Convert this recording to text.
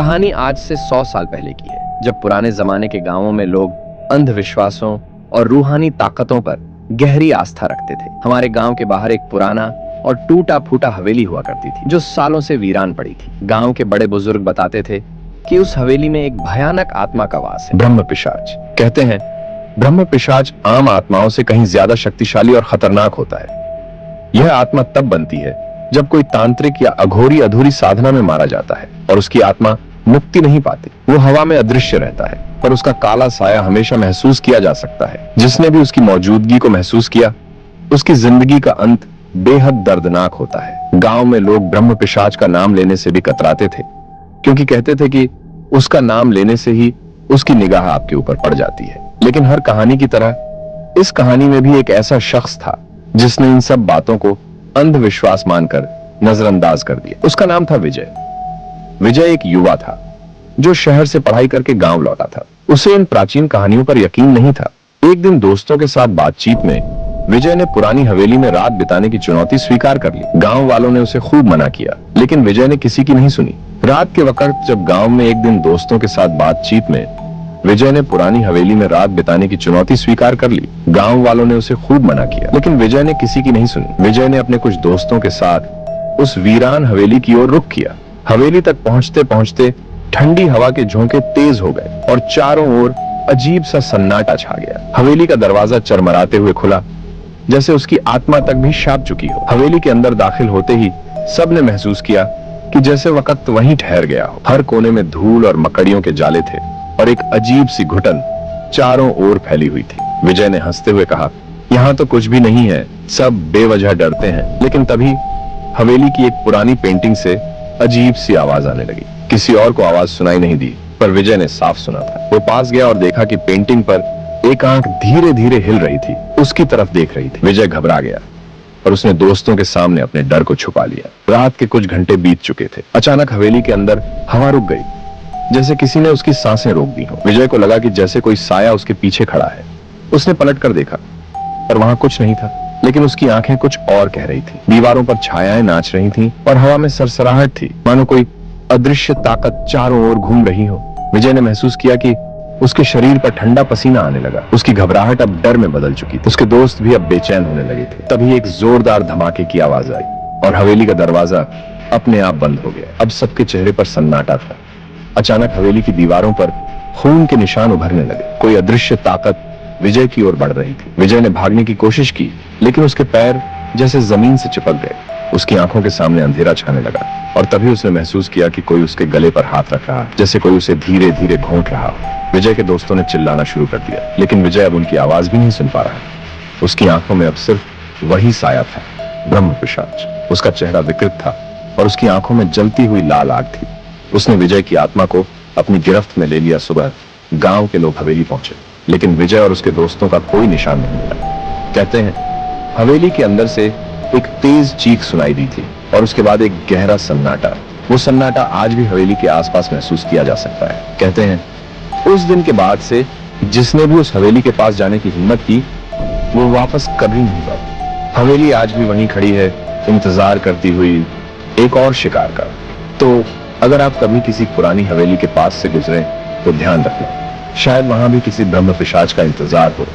कहानी आज से 100 साल पहले की है, जब पुराने जमाने के गांवों में लोग अंधविश्वासों और रूहानी ताकतों पर गहरी आस्था रखते थे। हमारे गांव के बाहर एक पुराना और टूटा फूटा हवेली हुआ करती थी, जो सालों से वीरान पड़ी थी। गांव के बड़े बुजुर्ग बताते थे कि उस हवेली में एक भयानक आत्मा का वास है, ब्रह्म पिशाच। कहते हैं ब्रह्म पिशाच आम आत्माओं से कहीं ज्यादा शक्तिशाली और खतरनाक होता है। यह आत्मा तब बनती है जब कोई तांत्रिक या अघोरी अधूरी साधना में मारा जाता है और उसकी आत्मा मुक्ति नहीं पाती। वो हवा में अदृश्य रहता है, पर उसका काला साया हमेशा महसूस किया जा सकता है। जिसने भी उसकी मौजूदगी को महसूस किया, उसकी जिंदगी का अंत बेहद दर्दनाक होता है। गांव में लोग ब्रह्म पिशाच का नाम लेने से भी कतराते थे, क्योंकि कहते थे कि उसका नाम लेने से ही उसकी निगाह आपके ऊपर पड़ जाती है। लेकिन हर कहानी की तरह इस कहानी में भी एक ऐसा शख्स था जिसने इन सब बातों को अंधविश्वास मानकर नजरअंदाज कर दिया। उसका नाम था विजय। विजय एक युवा था जो शहर से पढ़ाई करके गांव लौटा था। उसे इन प्राचीन कहानियों पर यकीन नहीं था। एक दिन दोस्तों के साथ बातचीत में विजय ने पुरानी हवेली में रात बिताने की चुनौती स्वीकार कर ली। गांव वालों ने उसे खूब मना किया, लेकिन विजय ने किसी की नहीं सुनी। रात के वक्त जब गांव में एक दिन दोस्तों के साथ बातचीत में विजय ने पुरानी हवेली में रात बिताने की चुनौती स्वीकार कर ली। गांव वालों ने उसे खूब मना किया, लेकिन विजय ने किसी की नहीं सुनी। विजय ने अपने कुछ दोस्तों के साथ उस वीरान हवेली की ओर रुख किया। हवेली तक पहुंचते पहुंचते ठंडी हवा के झोंके तेज हो गए और चारों ओर अजीब सा सन्नाटा छा गया। हवेली का दरवाजा चरमराते हुए खुला, जैसे उसकी आत्मा तक भी शाप चुकी हो। हवेली के अंदर दाखिल होते ही सबने महसूस किया कि जैसे वक्त वहीं ठहर गया हो। हर कोने में धूल और मकड़ियों के जाले थे और एक अजीब सी घुटन चारों ओर फैली हुई थी। विजय ने हंसते हुए कहा, यहाँ तो कुछ भी नहीं है, सब बेवजह डरते हैं। लेकिन तभी हवेली की एक पुरानी पेंटिंग से अजीब सी आवाज आने लगी। किसी और को आवाज सुनाई नहीं दी, पर विजय ने साफ सुना था। वो पास गया और देखा कि पेंटिंग पर एक आंख धीरे धीरे हिल रही थी, उसकी तरफ देख रही थी। विजय घबरा गया और उसने दोस्तों के सामने अपने डर को छुपा लिया। रात के कुछ घंटे बीत चुके थे। अचानक हवेली के अंदर हवा रुक गई, जैसे किसी ने उसकी सांसें रोक दी हो। विजय को लगा कि जैसे कोई साया उसके पीछे खड़ा है। उसने पलट कर देखा, पर वहां कुछ नहीं था, लेकिन उसकी आंखें कुछ और कह रही थी। दीवारों पर छायाएं नाच रही थीं और हवा में सरसराहट थी, मानो कोई अदृश्य ताकत चारों ओर घूम रही हो। विजय ने महसूस किया कि उसके शरीर पर ठंडा पसीना आने लगा। उसकी घबराहट अब डर में बदल चुकी थी। उसके दोस्त भी अब बेचैन होने लगे थे। तभी एक जोरदार धमाके की आवाज आई और हवेली का दरवाजा अपने आप बंद हो गया। अब सबके चेहरे पर सन्नाटा था। अचानक हवेली की दीवारों पर खून के निशान उभरने लगे। कोई अदृश्य ताकत विजय की ओर बढ़ रही थी। विजय ने भागने की कोशिश की, लेकिन उसके पैर जैसे जमीन से चिपक गए। उसकी आंखों के सामने अंधेरा छाने लगा और तभी उसने महसूस किया कि कोई उसके गले पर हाथ रख रहा है, जैसे कोई उसे धीरे धीरे घोंट रहा हो। विजय के दोस्तों ने चिल्लाना शुरू कर दिया, लेकिन विजय अब उनकी आवाज भी नहीं सुन पा रहा। उसकी आंखों में अब सिर्फ वही साया था, ब्रह्म पिशाच। उसका चेहरा विकृत था और उसकी आंखों में जलती हुई लाल आग थी। उसने विजय की आत्मा को अपनी गिरफ्त में ले लिया। सुबह गांव के लोग हवेली पहुंचे, लेकिन विजय और उसके दोस्तों का कोई निशान नहीं मिला। कहते हैं हवेली के अंदर से एक तेज चीख सुनाई दी थी और उसके बाद एक गहरा सन्नाटा। वो सन्नाटा आज भी हवेली के आसपास महसूस किया जा सकता है। कहते हैं उस दिन के बाद से जिसने भी उस हवेली के पास जाने की हिम्मत की, वो वापस कभी नहीं लौटा। हवेली आज भी वहीं खड़ी है, इंतजार करती हुई एक और शिकार का। तो अगर आप कभी किसी पुरानी हवेली के पास से गुजरें तो ध्यान रखें, शायद वहां भी किसी ब्रह्म पिशाच का इंतजार हो।